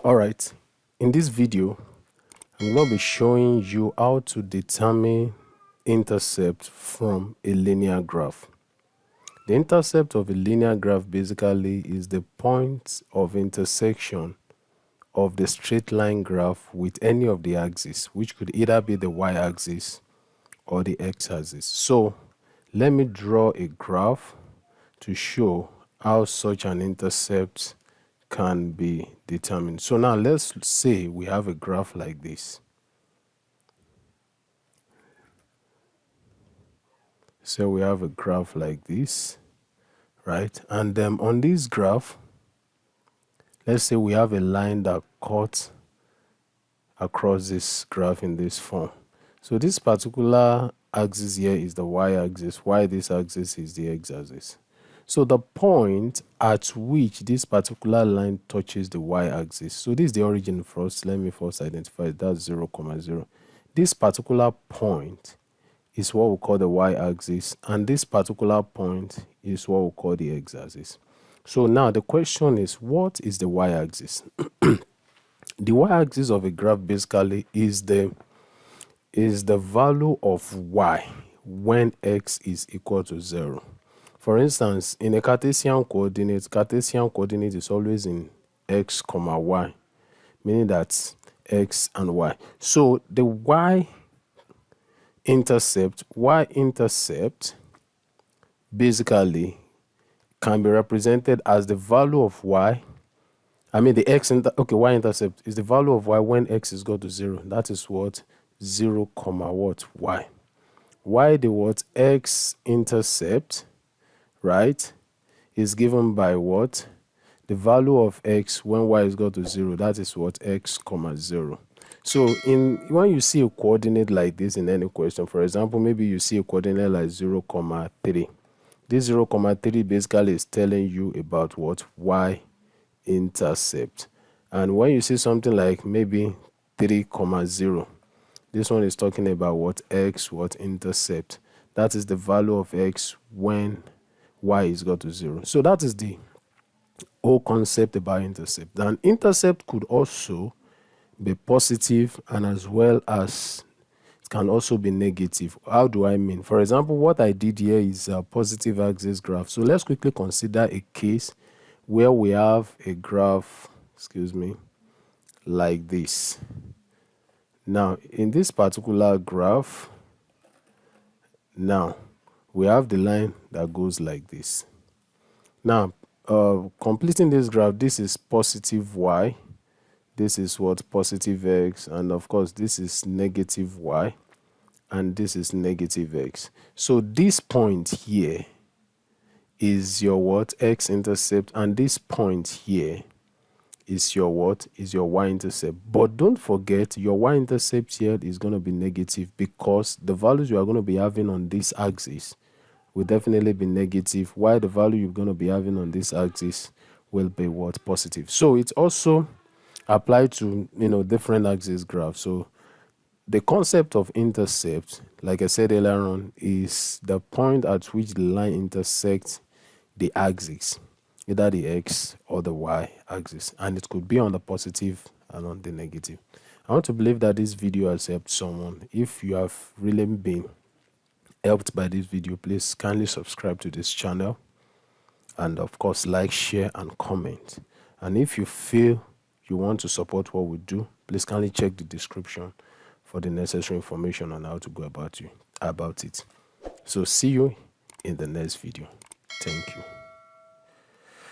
Alright, in this video I'm going to be showing you how to determine intercept from a linear graph. The intercept of a linear graph basically is the point of intersection of the straight line graph with any of the axes, which could either be the y-axis or the x-axis. So let me draw a graph to show how such an intercept can be determined. So now let's say we have a graph like this. So we have a graph like this, right? And on this graph, let's say we have a line that cuts across this graph in this form. So this particular axis here is the y-axis, while this axis is the x-axis. So the point at which this particular line touches the y-axis, so this is the origin first. Let me first identify it. That's 0, 0. This particular point is what we call the y-axis, and this particular point is what we call the x-axis. So now the question is, what is the y-axis? The y-axis of a graph basically is the value of y when x is equal to 0. For instance, in a Cartesian coordinate is always in x, y, meaning that x and y. So the y-intercept basically can be represented as the value of y. I mean the y-intercept is the value of y when x is equal to 0. That is what 0, what y. Why the what x-intercept, right, is given by what? The value of x when y is equal to 0. That is what x, 0. So when you see a coordinate like this in any question, for example, maybe you see a coordinate like 0, 3. This 0, 3 basically is telling you about what? Y-intercept. And when you see something like maybe 3, 0, this one is talking about what? X, intercept. That is the value of x when y is equal to 0. So that is the whole concept about intercept. And intercept could also be positive, and as well as it can also be negative. How do I mean? For example, what I did here is a positive axis graph. So let's quickly consider a case where we have a graph, like this. Now, in this particular graph, now we have the line that goes like this. Now, completing this graph, this is positive y, this is what? Positive x, and of course this is negative y, and this is negative x. So this point here is your what? X-intercept, and this point here is your what? Is your y-intercept. But don't forget, your y-intercept here is going to be negative, because the values you are going to be having on this axis will definitely be negative, while the value you're going to be having on this axis will be what? Positive. So it's also applied to different axis graphs. So the concept of intercept, like I said earlier on, is the point at which the line intersects the axis, either the x or the y axis, and it could be on the positive and on the negative. I want to believe that this video has helped someone. If you have really been helped by this video, please kindly subscribe to this channel, and of course like, share and comment. And if you feel you want to support what we do, please kindly check the description for the necessary information on how to go about it. So see you in the next video. Thank you.